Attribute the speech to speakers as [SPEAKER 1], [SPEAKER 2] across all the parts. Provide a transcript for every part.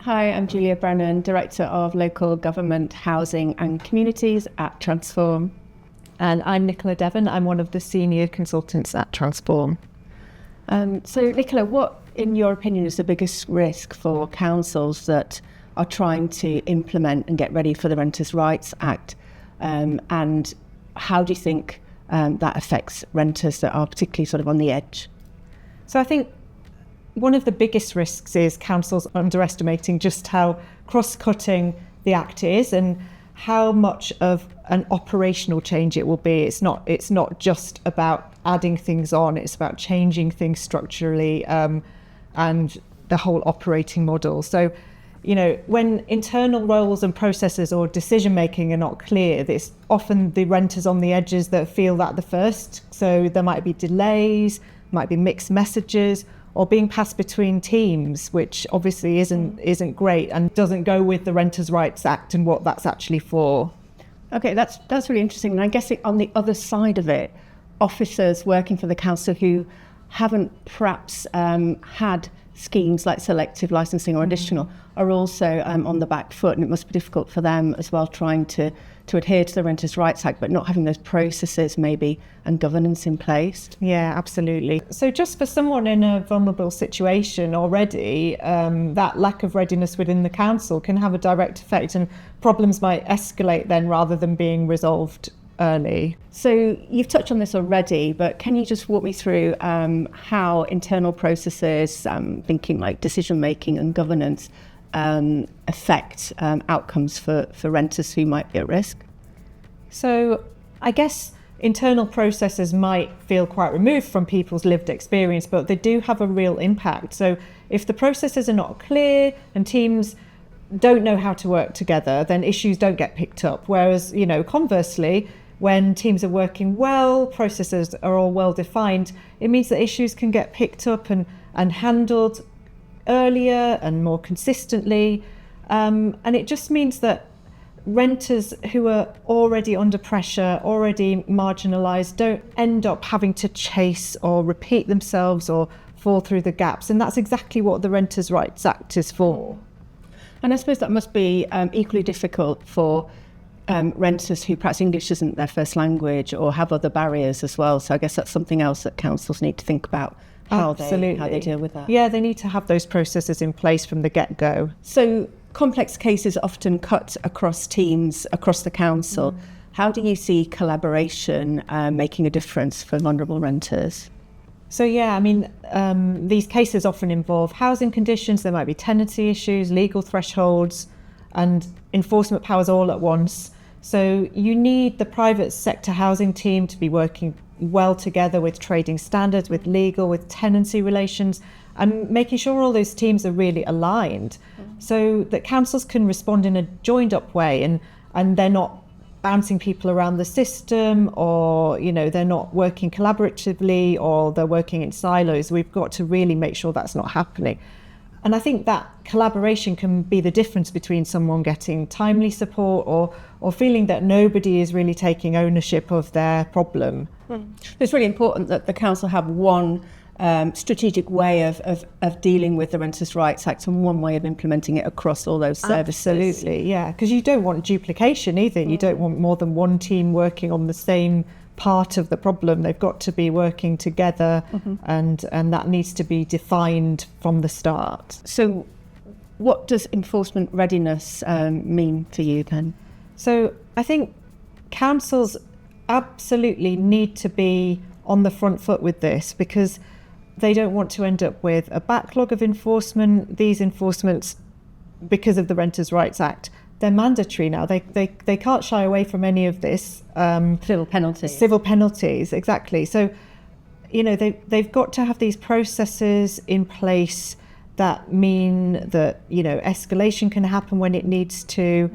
[SPEAKER 1] Hi, I'm Julia Brennan, Director of Local Government, Housing and Communities at Transform.
[SPEAKER 2] And I'm Nicola Devon. I'm one of the senior consultants at Transform.
[SPEAKER 1] So Nicola, what, in your opinion, is the biggest risk for councils that are trying to implement and get ready for the Renters' Rights Act? And how do you think that affects renters that are particularly sort of on the edge?
[SPEAKER 2] So I think one of the biggest risks is councils underestimating just how cross-cutting the Act is and how much of an operational change it will be. It's not just about adding things on, it's about changing things structurally and the whole operating model. So, when internal roles and processes or decision making are not clear, it's often the renters on the edges that feel that the first. So there might be delays, might be mixed messages, or being passed between teams, which obviously isn't great and doesn't go with the Renters' Rights Act and what that's actually for.
[SPEAKER 1] Okay, that's really interesting. And I guess on the other side of it, officers working for the council who haven't perhaps had schemes like selective licensing or additional are also on the back foot, and it must be difficult for them as well, trying to adhere to the Renters' Rights Act, but not having those processes maybe and governance in place.
[SPEAKER 2] Yeah, absolutely. So just for someone in a vulnerable situation already, that lack of readiness within the council can have a direct effect, and problems might escalate then rather than being resolved early.
[SPEAKER 1] So you've touched on this already, but can you just walk me through how internal processes, thinking like decision making and governance, affect outcomes for renters who might be at risk?
[SPEAKER 2] So I guess internal processes might feel quite removed from people's lived experience, but they do have a real impact. So if the processes are not clear and teams don't know how to work together, then issues don't get picked up. Whereas, conversely, when teams are working well, processes are all well defined, it means that issues can get picked up and handled earlier and more consistently. And it just means that renters who are already under pressure, already marginalised, don't end up having to chase or repeat themselves or fall through the gaps. And that's exactly what the Renters' Rights Act is for.
[SPEAKER 1] And I suppose that must be equally difficult for renters who perhaps English isn't their first language or have other barriers as well. So I guess that's something else that councils need to think about, how they deal with that.
[SPEAKER 2] Yeah, they need to have those processes in place from the get-go.
[SPEAKER 1] So complex cases often cut across teams, across the council. How do you see collaboration making a difference for vulnerable renters?
[SPEAKER 2] So these cases often involve housing conditions. There might be tenancy issues, legal thresholds, and enforcement powers all at once. So you need the private sector housing team to be working well together with trading standards, with legal, with tenancy relations, and making sure all those teams are really aligned so that councils can respond in a joined up way and they're not bouncing people around the system, or they're not working collaboratively, or they're working in silos. We've got to really make sure that's not happening. And I think that collaboration can be the difference between someone getting timely support or feeling that nobody is really taking ownership of their problem.
[SPEAKER 1] It's really important that the council have one strategic way of dealing with the Renters' Rights Act and one way of implementing it across all those services.
[SPEAKER 2] Absolutely, yeah, because you don't want duplication either. You don't want more than one team working on the same part of the problem. They've got to be working together, and that needs to be defined from the start.
[SPEAKER 1] So what does enforcement readiness mean for you then?
[SPEAKER 2] So I think councils absolutely need to be on the front foot with this, because they don't want to end up with a backlog of enforcement. These enforcements, because of the Renters' Rights Act, they're mandatory now. They can't shy away from any of this.
[SPEAKER 1] Civil penalties.
[SPEAKER 2] Civil penalties, exactly. So, they've got to have these processes in place that mean that, escalation can happen when it needs to,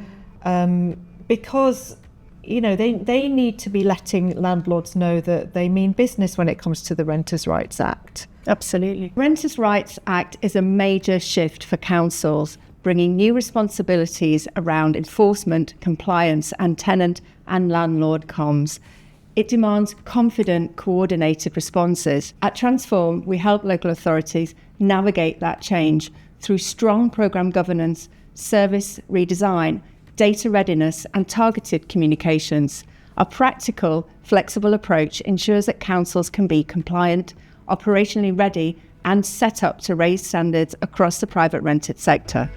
[SPEAKER 2] because, they need to be letting landlords know that they mean business when it comes to the Renters' Rights Act.
[SPEAKER 1] Absolutely. Renters' Rights Act is a major shift for councils, bringing new responsibilities around enforcement, compliance, and tenant and landlord comms. It demands confident, coordinated responses. At Transform, we help local authorities navigate that change through strong programme governance, service redesign, data readiness and targeted communications. Our practical, flexible approach ensures that councils can be compliant, operationally ready and set up to raise standards across the private rented sector.